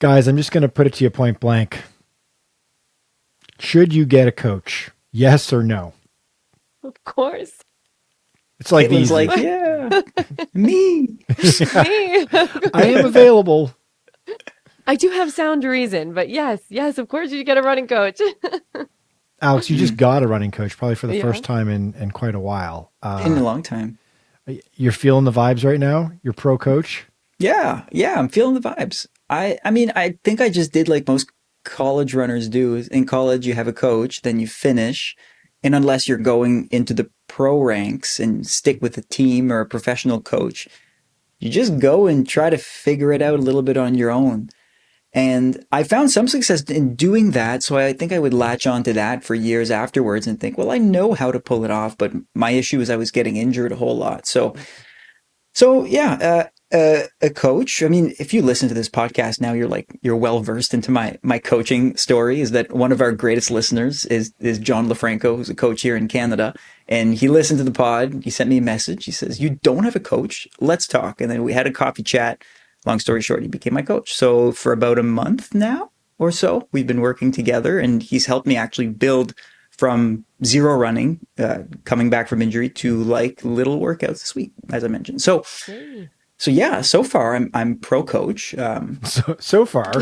Guys, I'm just going to put it to you point blank. Should you get a coach? Yes or no? Of course. It's like Katelyn's these. like, yeah, me. Me. I am available. I do have sound reason, but yes, of course you get a running coach. Alex, you just got a running coach probably for the Yeah. first time in quite a while. In a long time. You're feeling the vibes right now? You're pro coach? Yeah, I'm feeling the vibes. I mean, I think I just did like most college runners do. In college, you have a coach, then you finish, and unless you're going into the pro ranks and stick with a team or a professional coach, you just go and try to figure it out a little bit on your own. And I found some success in doing that, so I think I would latch onto that for years afterwards and think, well, I know how to pull it off, but my issue is I was getting injured a whole lot. So yeah, a coach. I mean, if you listen to this podcast now, you're well versed into my coaching story. Is that one of our greatest listeners is John LaFranco, who's a coach here in Canada, and he listened to the pod. He sent me a message. He says, "You don't have a coach? Let's talk." And then we had a coffee chat. Long story short, he became my coach. So for about a month now or so, we've been working together, and he's helped me actually build from zero running, coming back from injury, to like little workouts this week, as I mentioned. So yeah, so far I'm pro coach. So far.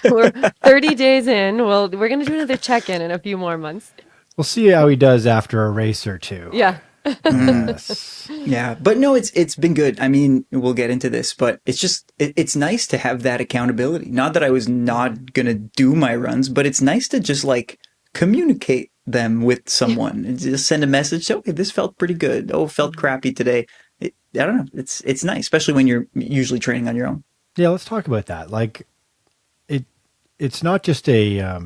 We're 30 days in. Well, we're going to do another check-in in a few more months. We'll see how he does after a race or two. Yeah. Yes. Yeah, but no, it's been good. I mean, we'll get into this, but it's just it's nice to have that accountability. Not that I was not gonna do my runs, but it's nice to just like communicate them with someone and just send a message. Okay, this felt pretty good. Oh, it felt crappy today. I don't know. It's nice, especially when you're usually training on your own. Yeah, let's talk about that. Like, it's not just a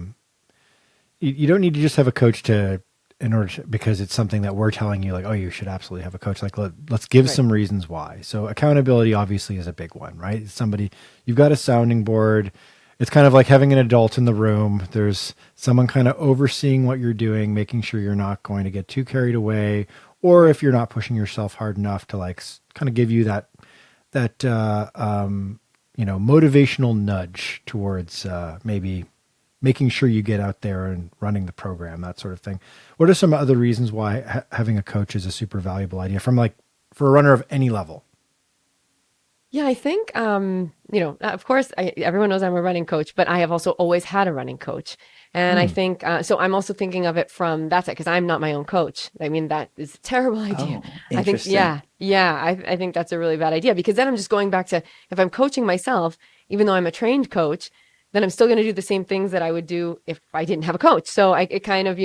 you don't need to just have a coach because it's something that we're telling you, like, oh, you should absolutely have a coach. Like, let's give some reasons why. So accountability obviously is a big one, right? Somebody, you've got a sounding board. It's kind of like having an adult in the room. There's someone kind of overseeing what you're doing, making sure you're not going to get too carried away, or if you're not pushing yourself hard enough to like kind of give you that motivational nudge towards maybe making sure you get out there and running the program, that sort of thing. What are some other reasons why having a coach is a super valuable idea for a runner of any level? Yeah, I think, of course, everyone knows I'm a running coach, but I have also always had a running coach. And I think, so I'm also thinking of it from that side, because I'm not my own coach. I mean, that is a terrible idea. I think, I think that's a really bad idea, because then I'm just going back to, if I'm coaching myself, even though I'm a trained coach, then I'm still going to do the same things that I would do if I didn't have a coach. So it kind of,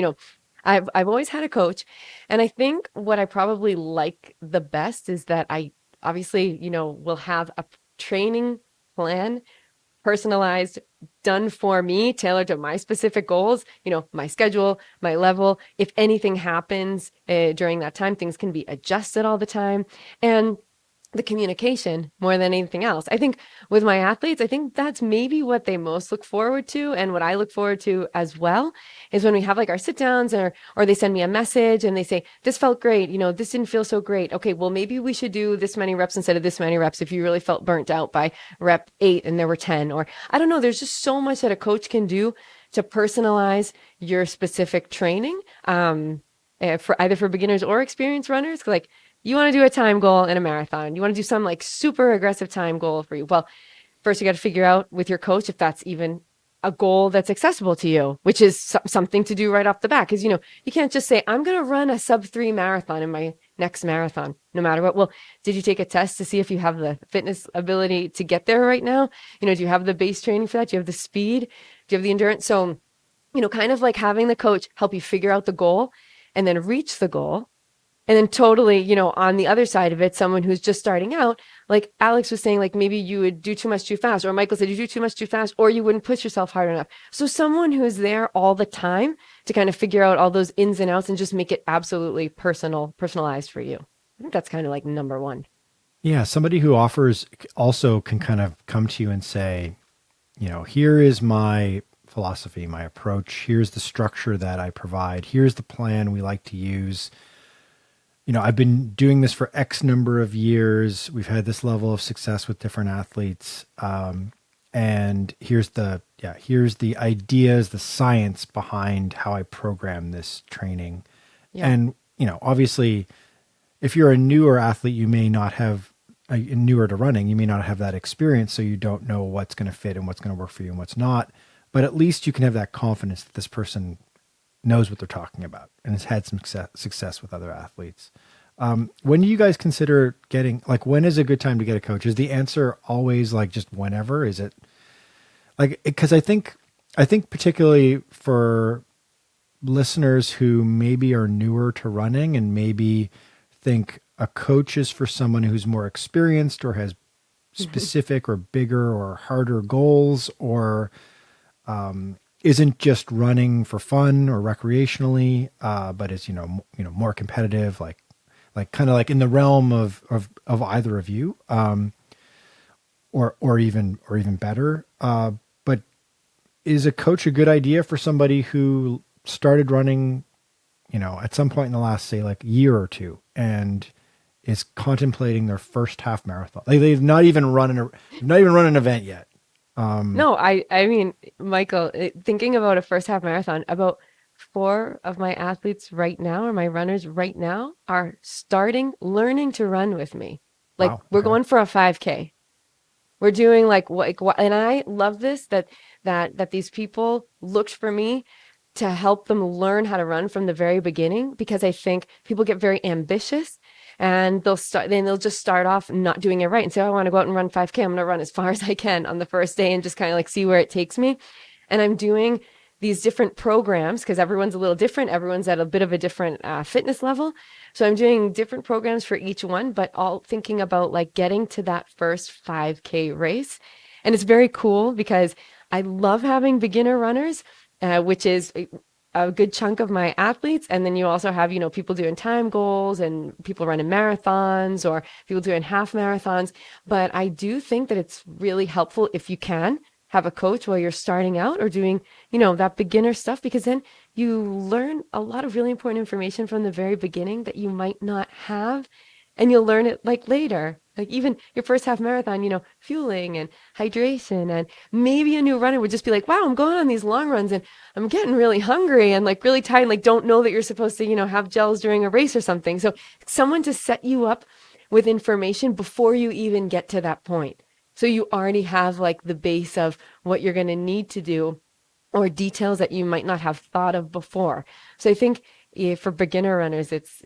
I've always had a coach. And I think what I probably like the best is that I obviously, will have a training plan, personalized, done for me, tailored to my specific goals, my schedule, my level. If anything happens during that time, things can be adjusted all the time. And the communication more than anything else. I think with my athletes, I think that's maybe what they most look forward to. And what I look forward to as well is when we have like our sit downs or they send me a message and they say, this felt great. This didn't feel so great. Okay, well, maybe we should do this many reps instead of this many reps if you really felt burnt out by rep 8 and there were 10, or I don't know. There's just so much that a coach can do to personalize your specific training, for either for beginners or experienced runners. Like, you want to do a time goal in a marathon. You want to do some like super aggressive time goal for you. Well, first you got to figure out with your coach if that's even a goal that's accessible to you, which is something to do right off the bat. Because, you can't just say, I'm going to run a sub-3 marathon in my next marathon, no matter what. Well, did you take a test to see if you have the fitness ability to get there right now? Do you have the base training for that? Do you have the speed? Do you have the endurance? So, kind of like having the coach help you figure out the goal and then reach the goal. And then totally, on the other side of it, someone who's just starting out, like Alex was saying, like maybe you would do too much too fast, or Michael said you do too much too fast, or you wouldn't push yourself hard enough. So someone who's there all the time to kind of figure out all those ins and outs and just make it absolutely personalized for you. I think that's kind of like number one. Yeah. Somebody who offers also can kind of come to you and say, here is my philosophy, my approach. Here's the structure that I provide. Here's the plan we like to use. I've been doing this for X number of years. We've had this level of success with different athletes. And and here's the ideas, the science behind how I program this training. Yeah. And, obviously if you're a newer athlete, you may not have newer to running, you may not have that experience. So you don't know what's going to fit and what's going to work for you and what's not, but at least you can have that confidence that this person knows what they're talking about and has had some success with other athletes. When do you guys consider getting, like, when is a good time to get a coach? Is the answer always like just whenever? Is it like, because I think particularly for listeners who maybe are newer to running and maybe think a coach is for someone who's more experienced or has specific or bigger or harder goals, or isn't just running for fun or recreationally, but is more competitive, like kind of like in the realm of either of you, or even better. But is a coach a good idea for somebody who started running, at some point in the last, say, like year or two, and is contemplating their first half marathon? Like they've not even run an event yet. No, I mean, Michael, thinking about a first half marathon, about 4 of my athletes right now, or my runners right now, are learning to run with me. Like Wow, we're okay. going for a 5K. We're doing like what, and I love this that these people looked for me to help them learn how to run from the very beginning, because I think people get very ambitious and they'll just start off not doing it right and say, oh, I want to go out and run 5K. I'm going to run as far as I can on the first day and just kind of like see where it takes me. And I'm doing these different programs because everyone's a little different. Everyone's at a bit of a different fitness level. So I'm doing different programs for each one, but all thinking about like getting to that first 5K race. And it's very cool because I love having beginner runners, which is a good chunk of my athletes. And then you also have, people doing time goals and people running marathons or people doing half marathons. But I do think that it's really helpful if you can have a coach while you're starting out or doing, that beginner stuff, because then you learn a lot of really important information from the very beginning that you might not have. And you'll learn it like later, like even your first half marathon, fueling and hydration. And maybe a new runner would just be like, wow, I'm going on these long runs and I'm getting really hungry and like really tired, and like don't know that you're supposed to, have gels during a race or something. So someone to set you up with information before you even get to that point. So you already have like the base of what you're going to need to do, or details that you might not have thought of before. So I think for beginner runners, it's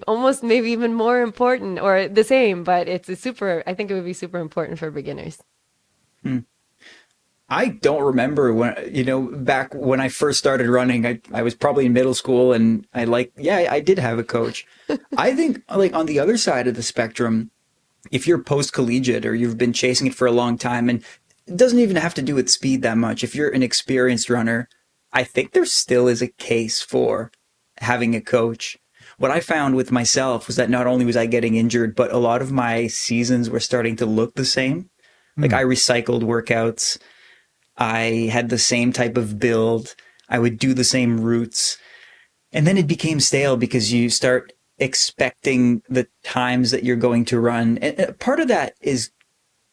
almost maybe even more important or the same, but I think it would be super important for beginners. I don't remember when, back when I first started running, I was probably in middle school and I did have a coach. I think like on the other side of the spectrum, if you're post collegiate or you've been chasing it for a long time, and it doesn't even have to do with speed that much. If you're an experienced runner, I think there still is a case for having a coach. What I found with myself was that not only was I getting injured, but a lot of my seasons were starting to look the same. Like I recycled workouts. I had the same type of build. I would do the same routes. And then it became stale because you start expecting the times that you're going to run. And part of that is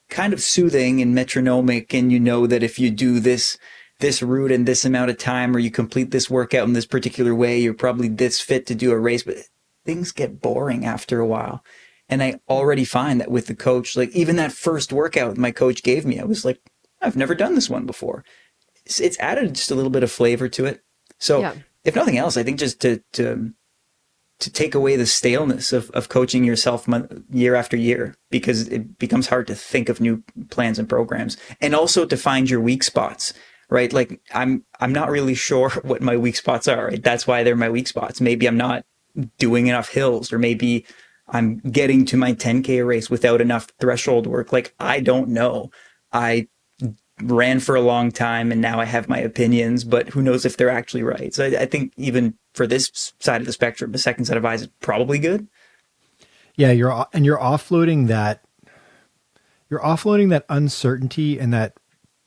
kind of soothing and metronomic. And you know that if you do this route in this amount of time, or you complete this workout in this particular way, you're probably this fit to do a race. But things get boring after a while. And I already find that with the coach, like even that first workout my coach gave me, I was like, I've never done this one before. It's added just a little bit of flavor to it. So Yeah. if nothing else, I think just to take away the staleness of coaching yourself year after year, because it becomes hard to think of new plans and programs, and also to find your weak spots, right? Like I'm not really sure what my weak spots are, right? That's why they're my weak spots. Maybe I'm not doing enough hills, or maybe I'm getting to my 10K race without enough threshold work. Like, I don't know. I ran for a long time and now I have my opinions, but who knows if they're actually right. So I think even for this side of the spectrum, a second set of eyes is probably good. Yeah, you're offloading that uncertainty and that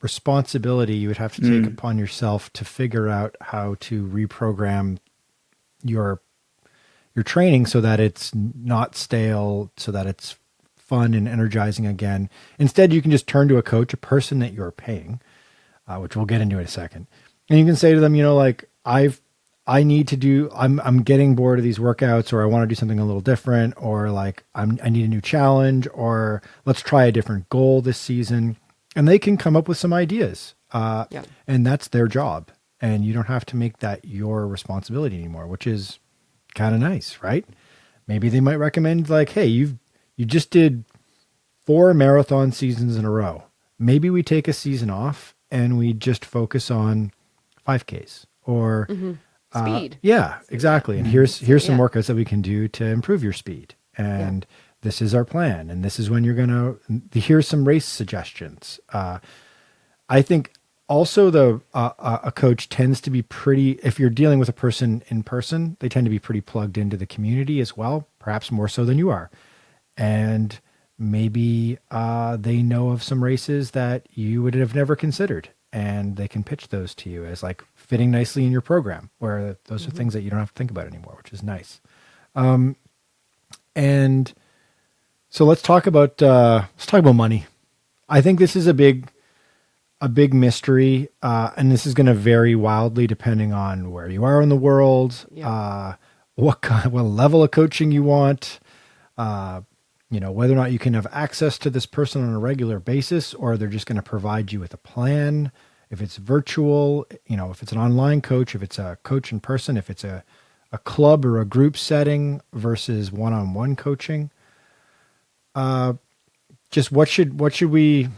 responsibility you would have to take upon yourself to figure out how to reprogram your training so that it's not stale, so that it's fun and energizing again. Instead, you can just turn to a coach, a person that you're paying, which we'll get into in a second. And you can say to them, like, I'm getting bored of these workouts, or I want to do something a little different, or like I need a new challenge, or let's try a different goal this season. And they can come up with some ideas. And that's their job. And you don't have to make that your responsibility anymore, which is kind of nice, right? Maybe they might recommend like, hey, you just did 4 marathon seasons in a row. Maybe we take a season off and we just focus on 5Ks or speed. Yeah, exactly. And here's some workouts that we can do to improve your speed. And this is our plan. And this is when here's some race suggestions. I think also a coach tends to be if you're dealing with a person in person, they tend to be pretty plugged into the community as well, perhaps more so than you are. And maybe they know of some races that you would have never considered, and they can pitch those to you as like fitting nicely in your program, where those are things that you don't have to think about anymore, which is nice. And so let's talk about money. I think this is a big mystery, and this is going to vary wildly depending on where you are in the world, what level of coaching you want, whether or not you can have access to this person on a regular basis, or they're just going to provide you with a plan. If it's virtual, if it's an online coach, if it's a coach in person, if it's a club or a group setting versus one-on-one coaching. Just what should we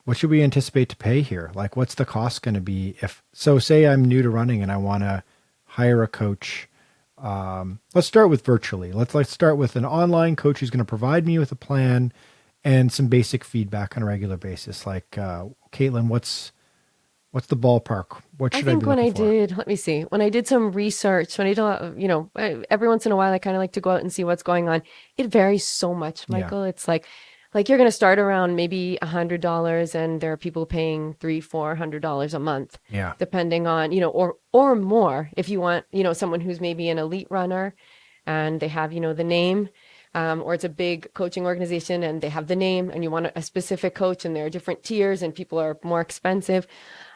anticipate to pay here? Like, what's the cost going to be? Say I'm new to running and I want to hire a coach. Let's start with virtually. Let's start with an online coach who's going to provide me with a plan and some basic feedback on a regular basis. Like, Katelyn, what's the ballpark? What should I be looking for? Let me see. When I did some research, when I did, every once in a while, I kind of like to go out and see what's going on. It varies so much, Michael. Yeah. It's like you're going to start around maybe $100, and there are people paying $300-$400 a month. Yeah. Depending on, or more if you want, someone who's maybe an elite runner and they have, the name, or it's a big coaching organization and they have the name, and you want a specific coach, and there are different tiers and people are more expensive.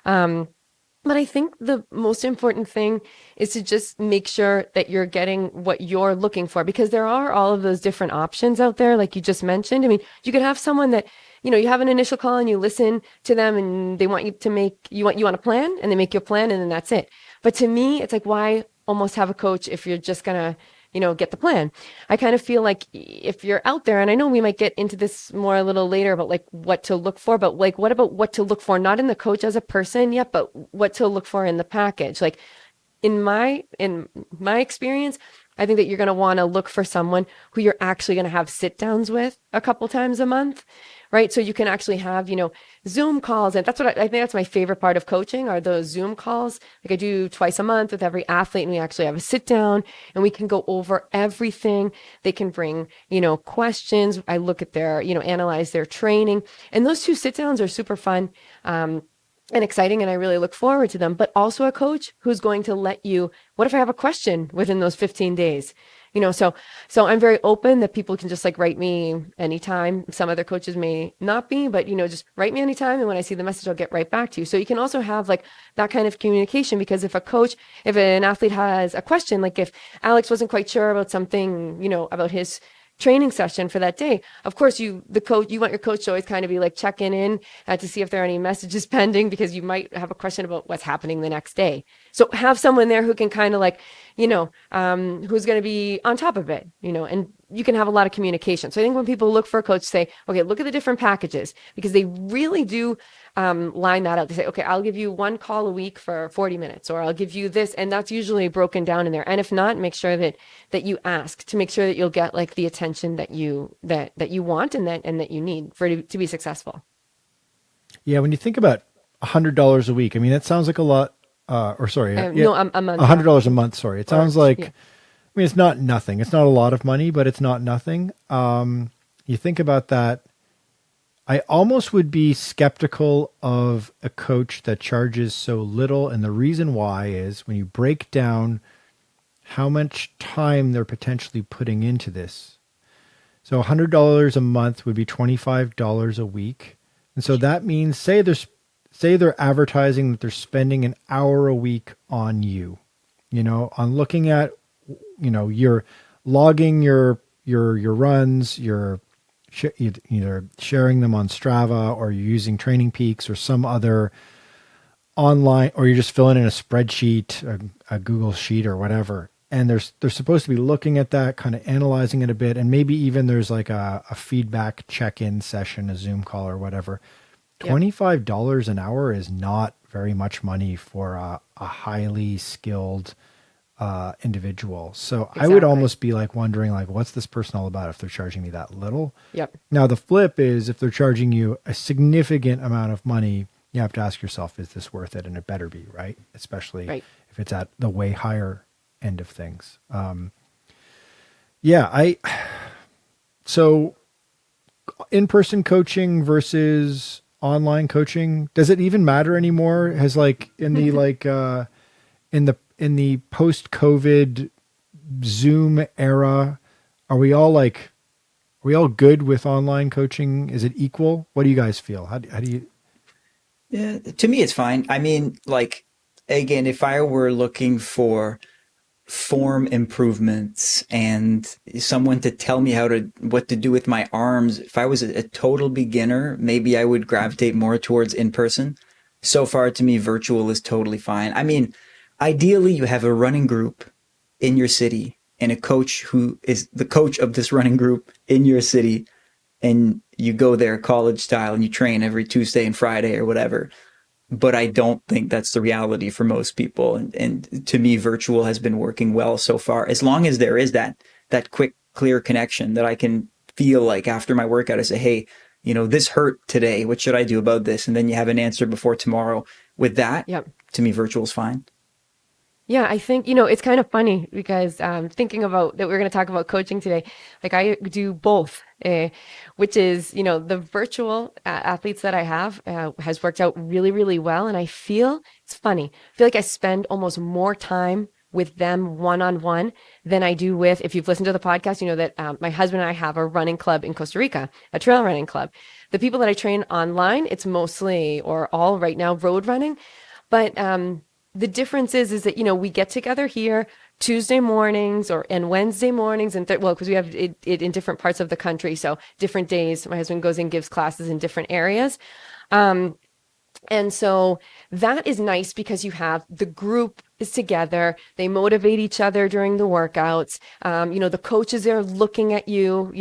But I think the most important thing is to just make sure that you're getting what you're looking for, because there are all of those different options out there, like you just mentioned. I mean, you could have someone that, you have an initial call and you listen to them and they want you to you want a plan, and they make you a plan, and then that's it. But to me, it's like, why almost have a coach if you're just going to, get the plan? I kind of feel like if you're out there, and I know we might get into this more a little later about like what to look for, but like, what about what to look for, not in the coach as a person yet, but what to look for in the package? Like in my experience, I think that you're going to want to look for someone who you're actually going to have sit downs with a couple times a month, right? So you can actually have, Zoom calls. And that's what I think that's my favorite part of coaching, are those Zoom calls. Like I do twice a month with every athlete, and we actually have a sit down and we can go over everything. They can bring, questions. I look at their, analyze their training, and those 2 sit downs are super fun. And exciting, and I really look forward to them. But also a coach who's going to let you, what if I have a question within those 15 days? So I'm very open that people can just like write me anytime. Some other coaches may not be, but just write me anytime, and when I see the message, I'll get right back to you. So you can also have like that kind of communication, because if an athlete has a question, like if Alex wasn't quite sure about something, about his training session for that day, of course you want your coach to always kind of be like checking in to see if there are any messages pending, because you might have a question about what's happening the next day. So have someone there who can kind of like, who's going to be on top of it, and you can have a lot of communication. So I think when people look for a coach, say, okay, look at the different packages, because they really do line that out. They say, okay, I'll give you 1 call a week for 40 minutes, or I'll give you this. And that's usually broken down in there. And if not, make sure that you ask to make sure that you'll get like the attention that you want and that you need to be successful. Yeah. When you think about $100 a week, I mean, that sounds like a lot, a month. $100 a month. Sorry. It sounds like, I mean, it's not nothing. It's not a lot of money, but it's not nothing. You think about that. I almost would be skeptical of a coach that charges so little. And the reason why is when you break down how much time they're potentially putting into this. So $100 a month would be $25 a week. And so that means say they're advertising that they're spending an hour a week on you, on looking at, you're logging your runs, you're either sharing them on Strava, or you're using Training Peaks or some other online, or you're just filling in a spreadsheet, a Google sheet or whatever. And they're supposed to be looking at that, kind of analyzing it a bit. And maybe even there's like a feedback check-in session, a Zoom call or whatever. $25 an hour is not very much money for a highly skilled individual. So Exactly. I would almost be like wondering, like, what's this person all about if they're charging me that little? Yep. Now the flip is if they're charging you a significant amount of money, you have to ask yourself, is this worth it? And it better be, right? Especially if it's at the way higher end of things. So in-person coaching versus online coaching, does it even matter anymore? Has like in the in the post-COVID Zoom era, are we all good with online coaching? Is it equal? What do you guys feel? How do you? Yeah, to me, it's fine. I mean, like, again, if I were looking for form improvements and someone to tell me what to do with my arms, if I was a total beginner, maybe I would gravitate more towards in person. So far, to me, virtual is totally fine. I mean, ideally, you have a running group in your city and a coach who is the coach of this running group in your city, and you go there college style and you train every Tuesday and Friday or whatever. But I don't think that's the reality for most people. And to me, virtual has been working well so far. As long as there is that quick, clear connection that I can feel like after my workout, I say, hey, this hurt today. What should I do about this? And then you have an answer before tomorrow. With that, to me, virtual is fine. Yeah, I think, it's kind of funny because thinking about that we're going to talk about coaching today, like I do both, which is, the virtual athletes that I have has worked out really, really well. And I feel it's funny. I feel like I spend almost more time with them one-on-one than I do with, if you've listened to the podcast, you know that my husband and I have a running club in Costa Rica, a trail running club. The people that I train online, it's mostly or all right now road running. But the difference is that, we get together here Tuesday mornings and Wednesday mornings because we have it in different parts of the country. So different days, my husband goes and gives classes in different areas. And so that is nice because you have the group is together. They motivate each other during the workouts. The coaches are looking at you.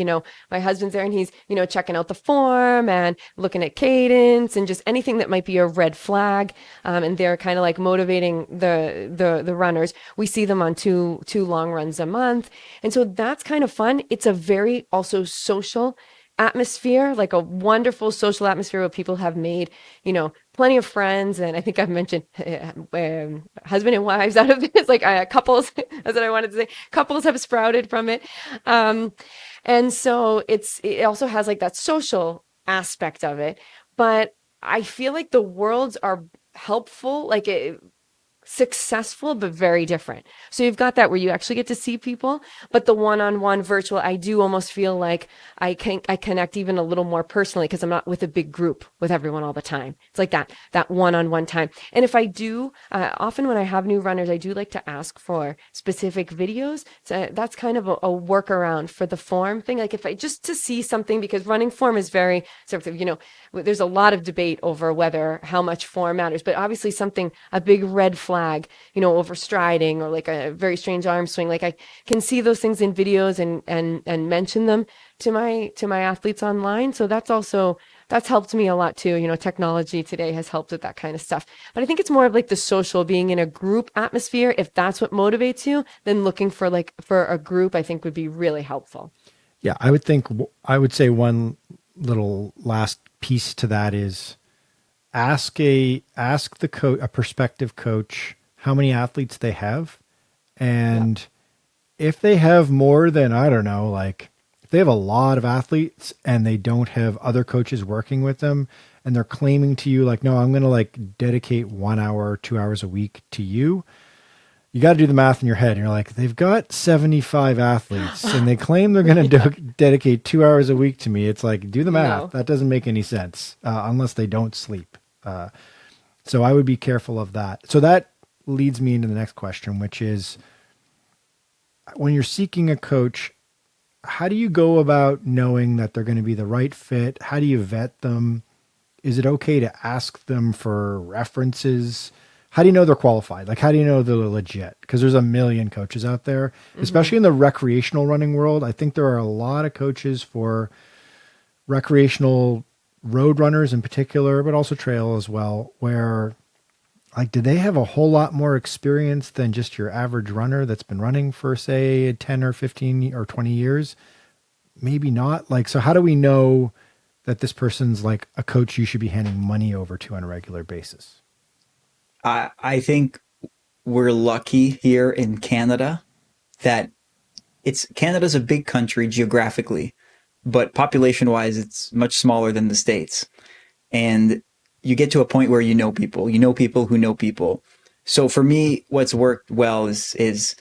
My husband's there and he's, checking out the form and looking at cadence and just anything that might be a red flag. And they're kind of like motivating the runners. We see them on two long runs a month. And so that's kind of fun. It's a very also social atmosphere, like a wonderful social atmosphere where people have made, plenty of friends. And I think I've mentioned husband and wives out of this, like couples, that's what I wanted to say. Couples have sprouted from it. And so it also has like that social aspect of it. But I feel like the worlds are helpful, successful, but very different. So you've got that where you actually get to see people, but the one-on-one virtual, I do almost feel like I connect even a little more personally because I'm not with a big group with everyone all the time. It's like that one-on-one time. And if I do, often when I have new runners, I do like to ask for specific videos. So that's kind of a workaround for the form thing. Like if I just to see something, because running form is very sort of, there's a lot of debate over how much form matters, but obviously a big red flag, over striding or like a very strange arm swing. Like I can see those things in videos and mention them to my athletes online. So that's helped me a lot too. Technology today has helped with that kind of stuff. But I think it's more of like the social, being in a group atmosphere. If that's what motivates you, then looking for a group, I think would be really helpful. Yeah, I would say one little last piece to that is ask the a prospective coach how many athletes they have, and if they have more than, I don't know, like if they have a lot of athletes and they don't have other coaches working with them and they're claiming to you like, no, I'm going to like dedicate 1 hour, 2 hours a week to you, you got to do the math in your head. And you're like, they've got 75 athletes and they claim they're going to dedicate 2 hours a week to me. It's like, do the math. No. That doesn't make any sense unless they don't sleep. So I would be careful of that. So that leads me into the next question, which is, when you're seeking a coach, how do you go about knowing that they're going to be the right fit? How do you vet them? Is it okay to ask them for references? How do you know they're qualified? Like, how do you know they're legit? Because there's a million coaches out there, especially in the recreational running world. I think there are a lot of coaches for recreational road runners in particular, but also trail as well, where like, do they have a whole lot more experience than just your average runner that's been running for, say, 10 or 15 or 20 years? Maybe not. Like, so how do we know that this person's like a coach you should be handing money over to on a regular basis? I think we're lucky here in Canada that Canada's a big country geographically, but population wise, it's much smaller than the States. And you get to a point where you know people who know people. So for me, what's worked well is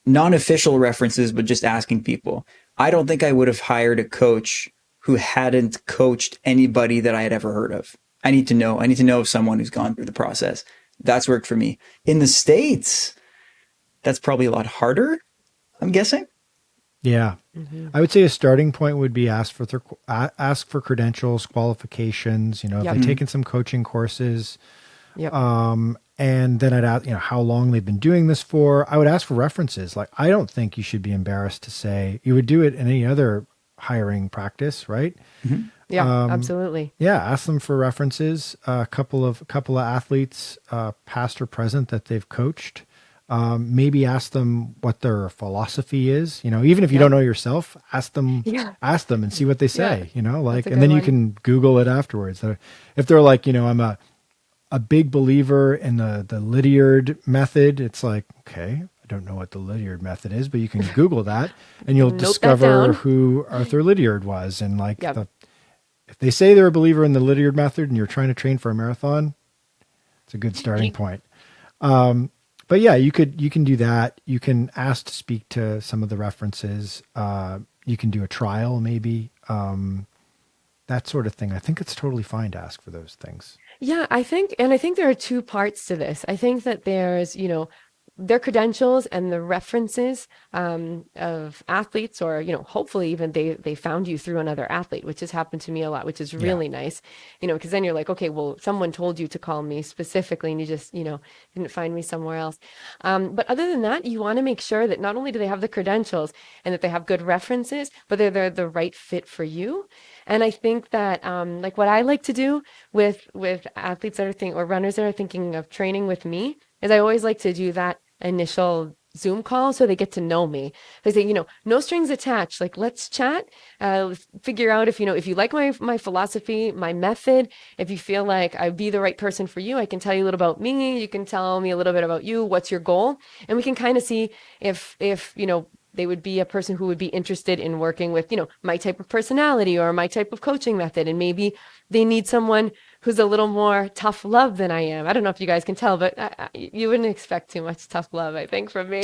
non-official references, but just asking people. I don't think I would have hired a coach who hadn't coached anybody that I had ever heard of. I need to know of someone who's gone through the process. That's worked for me. In the States, that's probably a lot harder, I'm guessing. Yeah. I would say a starting point would be ask for credentials, qualifications, if they've taken some coaching courses. Yep. And then I'd ask, how long they've been doing this for. I would ask for references. Like, I don't think you should be embarrassed to say, you would do it in any other hiring practice, right? Mm-hmm. Yeah, absolutely. Yeah. Ask them for references, a couple of athletes, past or present, that they've coached. Maybe ask them what their philosophy is, even if you don't know yourself, ask them and see what they say, and then you can Google it afterwards. If they're like, I'm a big believer in the Lydiard method, it's like, okay, I don't know what the Lydiard method is, but you can Google that and you'll discover who Arthur Lydiard was. And like, if they say they're a believer in the Lydiard method and you're trying to train for a marathon, it's a good starting point. But yeah, you can do that. You can ask to speak to some of the references. You can do a trial, maybe, that sort of thing. I think it's totally fine to ask for those things. Yeah, I think there are two parts to this. I think that there's, their credentials and the references of athletes, or hopefully even they found you through another athlete, which has happened to me a lot, which is really nice, because then you're like, okay, well, someone told you to call me specifically and you just didn't find me somewhere else. But other than that, you want to make sure that not only do they have the credentials and that they have good references, but they're the right fit for you. And I think that like what I like to do with athletes that are or runners that are thinking of training with me is I always like to do that initial Zoom call so they get to know me. They say, no strings attached. Like, let's chat, figure out if you like my philosophy, my method. If you feel like I'd be the right person for you, I can tell you a little about me. You can tell me a little bit about you. What's your goal? And we can kind of see if they would be a person who would be interested in working with, my type of personality or my type of coaching method. And maybe they need someone who's a little more tough love than I am. I don't know if you guys can tell, but you wouldn't expect too much tough love, I think, from me.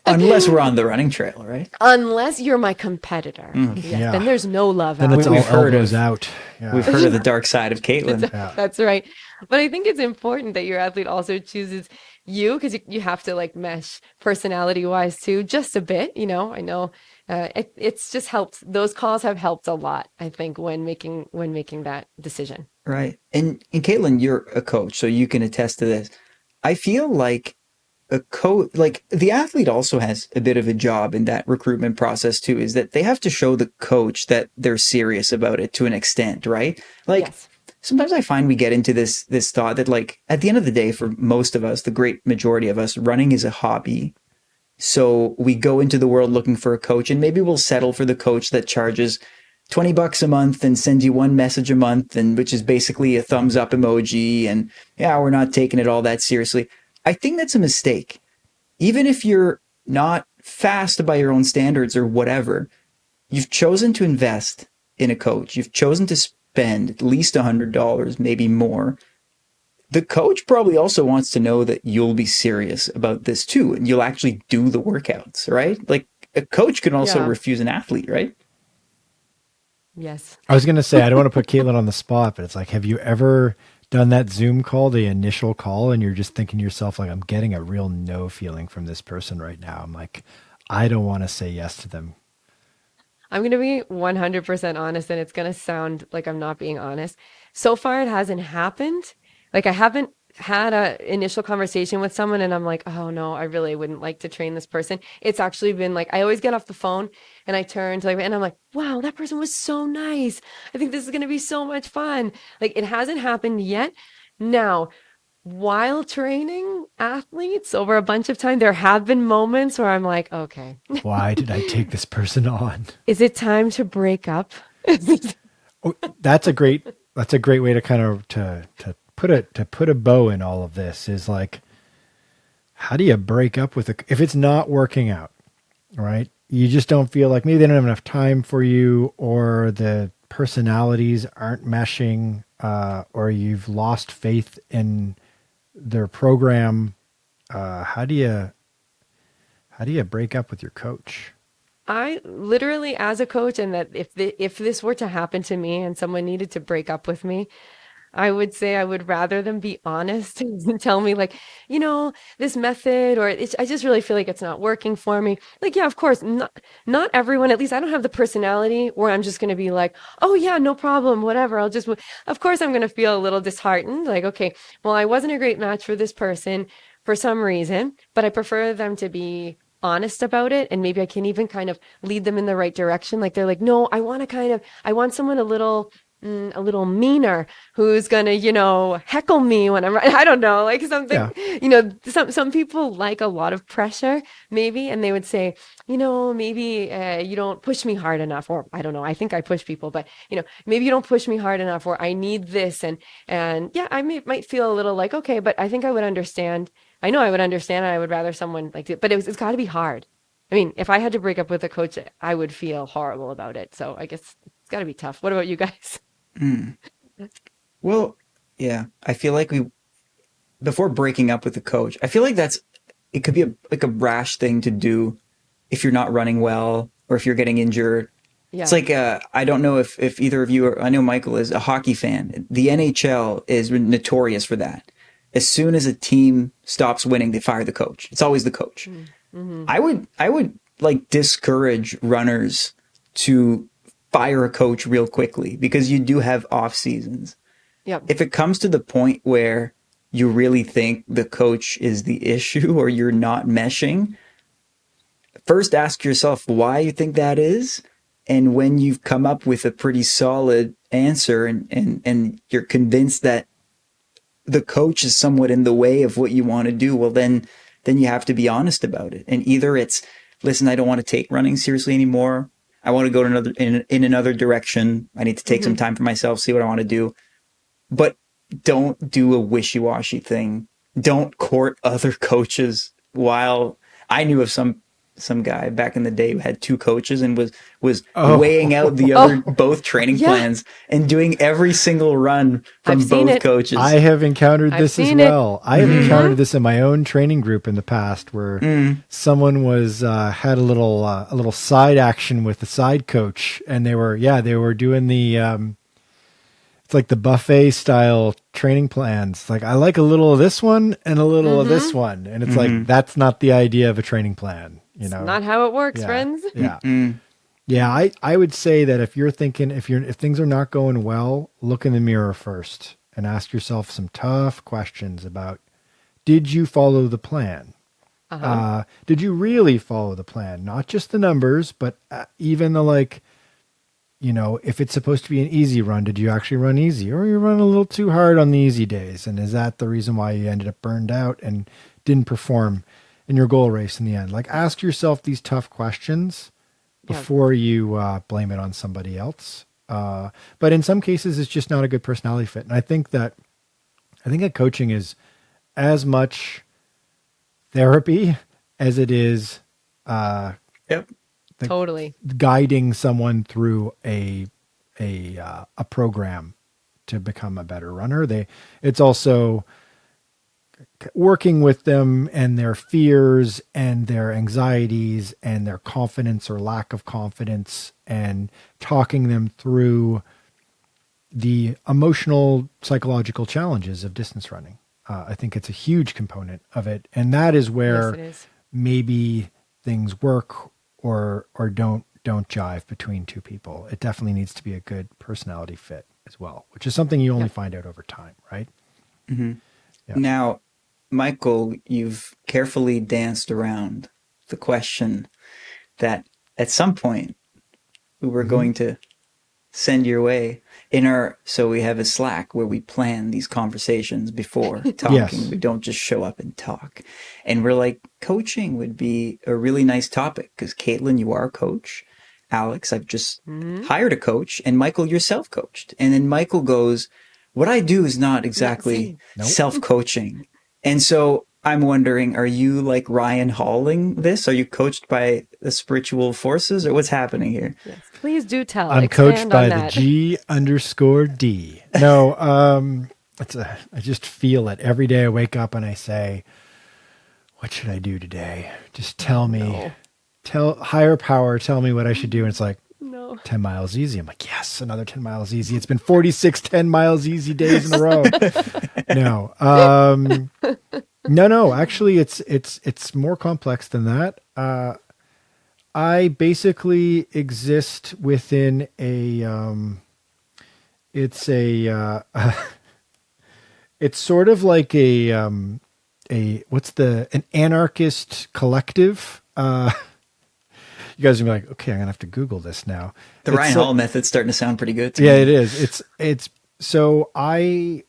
Unless we're on the running trail, right? Unless you're my competitor. Yes, then there's no love then out it's there. all elbows out. Yeah. We've heard of the dark side of Katelyn. That's right. But I think it's important that your athlete also chooses you, because you have to like mesh personality wise too, just a bit. I know it's just helped. Those calls have helped a lot, I think, when making that decision. Right. And Katelyn, you're a coach, so you can attest to this. I feel like the athlete also has a bit of a job in that recruitment process too, is that they have to show the coach that they're serious about it to an extent, right? Like, yes. Sometimes I find we get into this thought that, like, at the end of the day, for most of us, the great majority of us, running is a hobby. So we go into the world looking for a coach, and maybe we'll settle for the coach that charges $20 a month and sends you one message a month, and which is basically a thumbs up emoji. And yeah, we're not taking it all that seriously. I think that's a mistake. Even if you're not fast by your own standards or whatever, you've chosen to invest in a coach. You've chosen to spend at least $100, maybe more. the coach probably also wants to know that you'll be serious about this too, and you'll actually do the workouts, right? Like a coach can also Yeah. refuse an athlete, right? Yes. I was going to say, I don't want to put Katelyn on the spot, but it's like, have you ever done that Zoom call, the initial call, and you're just thinking to yourself, like, I'm getting a real no feeling from this person right now. I'm like, I don't want to say yes to them. I'm going to be 100% honest, and it's going to sound like I'm not being honest. So far, it hasn't happened. Like, I haven't had a initial conversation with someone and I'm like, oh no, I really wouldn't like to train this person. It's actually been like, I always get off the phone and I turn to like, and I'm like, wow, that person was so nice. I think this is going to be so much fun. Like, it hasn't happened yet. Now, while training athletes over a bunch of time, there have been moments where I'm like, okay, Why did I take this person on? is it time to break up? Oh, that's a great way to kind of to put a bow in all of this is like, how do you break up with if it's not working out, right? You just don't feel like maybe they don't have enough time for you, or the personalities aren't meshing, or you've lost faith in their program. How do you break up with your coach? I literally, as a coach, and that if this were to happen to me and someone needed to break up with me, I would say I would rather them be honest and tell me like, this method, or I just really feel like it's not working for me. Like, yeah, of course, not everyone, at least I don't have the personality where I'm just going to be like, oh yeah, no problem, whatever. Of course, I'm going to feel a little disheartened. Like, okay, well, I wasn't a great match for this person for some reason, but I prefer them to be honest about it, and maybe I can even kind of lead them in the right direction. Like, they're like, no, I want someone a little meaner, who's gonna, heckle me when I'm, I don't know, like something, some people like a lot of pressure maybe, and they would say, maybe you don't push me hard enough, or I don't know, I think I push people, but maybe you don't push me hard enough, or I need this, and yeah, might feel a little like, okay, but I think I would understand. I know I would understand, and I would rather someone like it, but it's got to be hard. I mean, if I had to break up with a coach, I would feel horrible about it. So I guess it's got to be tough. What about you guys? Well, yeah, I feel like before breaking up with a coach, I feel like it could be like a rash thing to do if you're not running well or if you're getting injured. Yeah. It's like, I don't know if either of you, I know Michael is a hockey fan. The NHL is notorious for that. As soon as a team stops winning, they fire the coach. It's always the coach. Mm-hmm. I would like discourage runners to fire a coach real quickly, because you do have off seasons. Yep. If it comes to the point where you really think the coach is the issue or you're not meshing, first ask yourself why you think that is. And when you've come up with a pretty solid answer and you're convinced that the coach is somewhat in the way of what you want to do, well, then you have to be honest about it. And either it's, listen, I don't want to take running seriously anymore. I want to go to in another direction. I need to take some time for myself, see what I want to do. But don't do a wishy-washy thing. Don't court other coaches. While I knew of some guy back in the day who had two coaches and was weighing out the other both training plans and doing every single run from both coaches. I have encountered this as well. I have encountered this in my own training group in the past, where someone was had a little side action with the side coach, and they were doing the it's like the buffet style training plans. Like, I like a little of this one and a little of this one, and it's like, that's not the idea of a training plan. It's not how it works, friends. Yeah. Yeah. I would say that if you're thinking, if things are not going well, look in the mirror first and ask yourself some tough questions about, did you follow the plan? Did you really follow the plan? Not just the numbers, but even the, like, if it's supposed to be an easy run, did you actually run easy, or you run a little too hard on the easy days? And is that the reason why you ended up burned out and didn't perform in your goal race in the end? Like, ask yourself these tough questions before you blame it on somebody else. But in some cases, it's just not a good personality fit. And I think that coaching is as much therapy as it is totally guiding someone through a program to become a better runner. It's also working with them and their fears and their anxieties and their confidence or lack of confidence, and talking them through the emotional, psychological challenges of distance running. I think it's a huge component of it. And that is where Yes, it is. maybe things work or don't jive between two people. It definitely needs to be a good personality fit as well, which is something you only find out over time, right? Mm-hmm. Yeah. Now, Michael, you've carefully danced around the question that at some point we were going to send your way so we have a Slack where we plan these conversations before talking. Yes. We don't just show up and talk. And we're like, coaching would be a really nice topic because Katelyn, you are a coach. Alex, I've just hired a coach, and Michael, you're self-coached. And then Michael goes, what I do is not exactly Nope. self-coaching. And so I'm wondering, are you like Ryan Halling this? Are you coached by the spiritual forces, or what's happening here? Yes. Please do tell. I'm Expand coached by on the that. G_D. No, I just feel it every day. I wake up and I say, what should I do today? Just tell me, No. tell higher power, tell me what I should do. And it's like, No. 10 miles easy. I'm like, yes, another 10 miles easy. It's been 46 10 miles easy days in a row. No, actually it's more complex than that. I basically exist within it's sort of like an anarchist collective. You guys are gonna be like, okay, I'm gonna have to Google this now. The Ryan Hall method's starting to sound pretty good to Yeah, me. it is. It's so I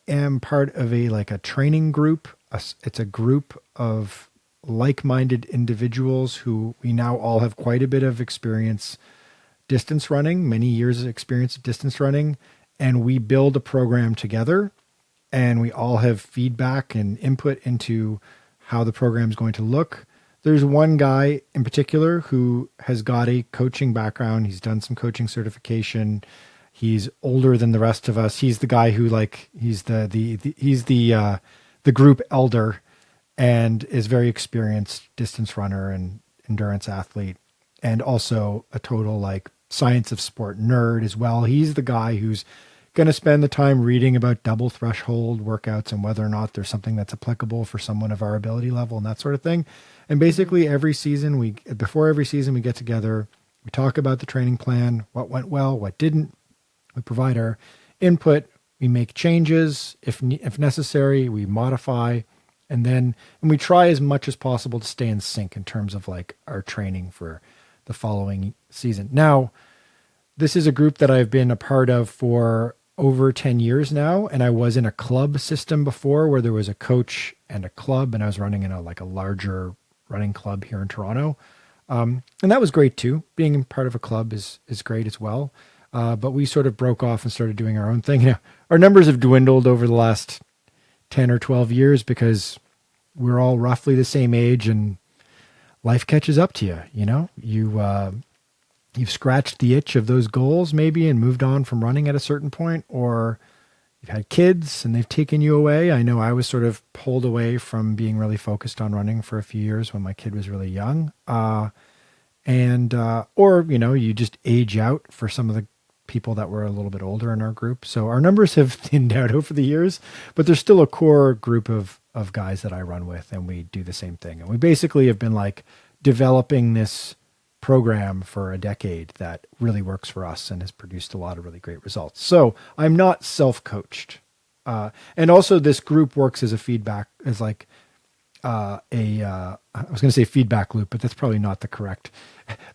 am part of a training group. It's a group of like-minded individuals who we now all have quite a bit of experience distance running, many years of experience of distance running, and we build a program together, and we all have feedback and input into how the program is going to look. There's one guy in particular who has got a coaching background. He's done some coaching certification. He's older than the rest of us. He's the guy who he's the group elder and is very experienced distance runner and endurance athlete, and also a total science of sport nerd as well. He's the guy who's going to spend the time reading about double threshold workouts and whether or not there's something that's applicable for someone of our ability level and that sort of thing. And basically before every season we get together, we talk about the training plan, what went well, what didn't. We provide our input. We make changes if necessary. We modify, and we try as much as possible to stay in sync in terms of our training for the following season. Now, this is a group that I've been a part of for over 10 years now, and I was in a club system before where there was a coach and a club, and I was running in a larger running club here in Toronto, and that was great too. Being part of a club is great as well. But we sort of broke off and started doing our own thing. Our numbers have dwindled over the last 10 or 12 years because we're all roughly the same age and life catches up to you. You've scratched the itch of those goals maybe and moved on from running at a certain point, or you've had kids and they've taken you away. I know I was sort of pulled away from being really focused on running for a few years when my kid was really young. Or you just age out for some of the people that were a little bit older in our group. So our numbers have thinned out over the years, but there's still a core group of guys that I run with, and we do the same thing. And we basically have been developing this program for a decade that really works for us and has produced a lot of really great results. So I'm not self-coached. And also this group works as a feedback, as I was going to say feedback loop, but that's probably not the correct.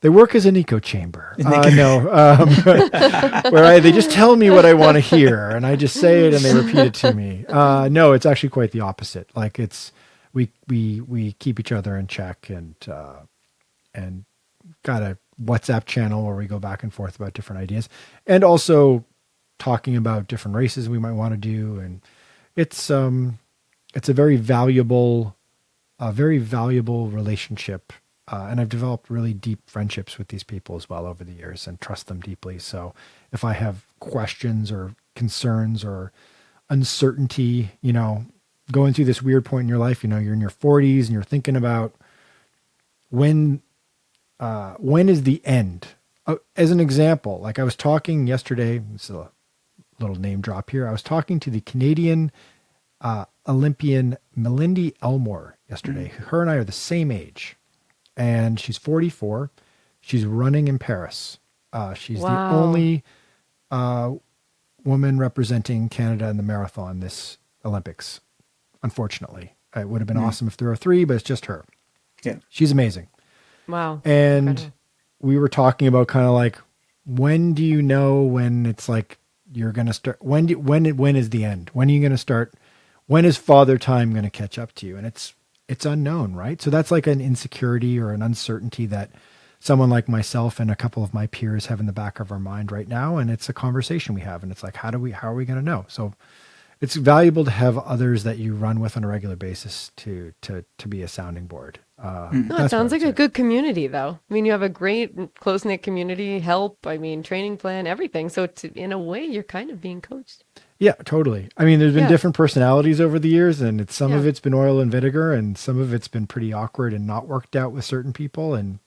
They work as an echo chamber. Where they just tell me what I want to hear, and I just say it, and they repeat it to me. No, it's actually quite the opposite. We keep each other in check, and got a WhatsApp channel where we go back and forth about different ideas, and also talking about different races we might want to do. And it's a very valuable relationship. And I've developed really deep friendships with these people as well over the years and trust them deeply. So if I have questions or concerns or uncertainty, going through this weird point in your life, you're in your 40s and you're thinking about when is the end? As an example, like I was talking yesterday, it's a little name drop here. I was talking to the Canadian Olympian Melindy Elmore yesterday. Her and I are the same age, and she's 44. She's running in Paris. She's the only woman representing Canada in the marathon this Olympics. Unfortunately, it would have been awesome if there were 3, but it's just her. Yeah, she's amazing. Wow. And Incredible. we were talking about kind of like, when do you know when it's like you're going to start? When is the end? When are you going to start? When is father time going to catch up to you? And it's unknown, right? So that's like an insecurity or an uncertainty that someone like myself and a couple of my peers have in the back of our mind right now. And it's a conversation we have. And it's like, how are we going to know? So it's valuable to have others that you run with on a regular basis to be a sounding board. No, it sounds like a good community, though. I mean, you have a great close-knit community, training plan, everything. So in a way, you're kind of being coached. Yeah, totally. I mean, there's been different personalities over the years, and some of it's been oil and vinegar, and some of it's been pretty awkward and not worked out with certain people. And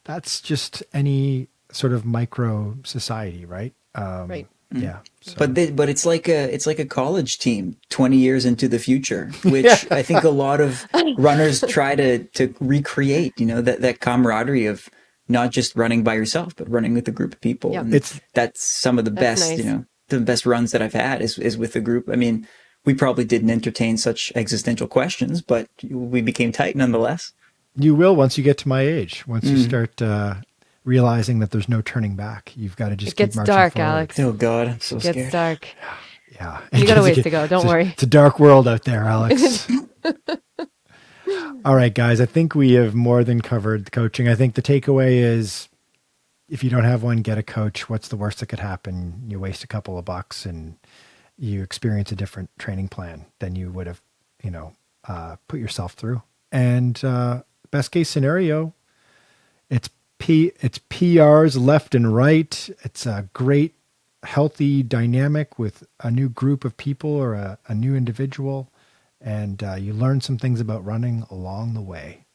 that's just any sort of micro society, right? Right. Yeah. So. But it's like a college team 20 years into the future, which I think a lot of runners try to recreate, that camaraderie of not just running by yourself, but running with a group of people. Yeah. And that's some of the best, nice. The best runs that I've had is with a group. I mean, we probably didn't entertain such existential questions, but we became tight nonetheless. You will once you get to my age. Once you start realizing that there's no turning back, you've got to just keep marching dark, forward. Alex. Oh God, I'm so scared. It gets dark. Yeah. You got a ways to go. Don't worry. It's a dark world out there, Alex. All right, guys. I think we have more than covered the coaching. I think the takeaway is, if you don't have one, get a coach. What's the worst that could happen? You waste a couple of bucks and you experience a different training plan than you would have, put yourself through. And best case scenario, it's PRs left and right. It's a great, healthy dynamic with a new group of people or a new individual. And you learn some things about running along the way.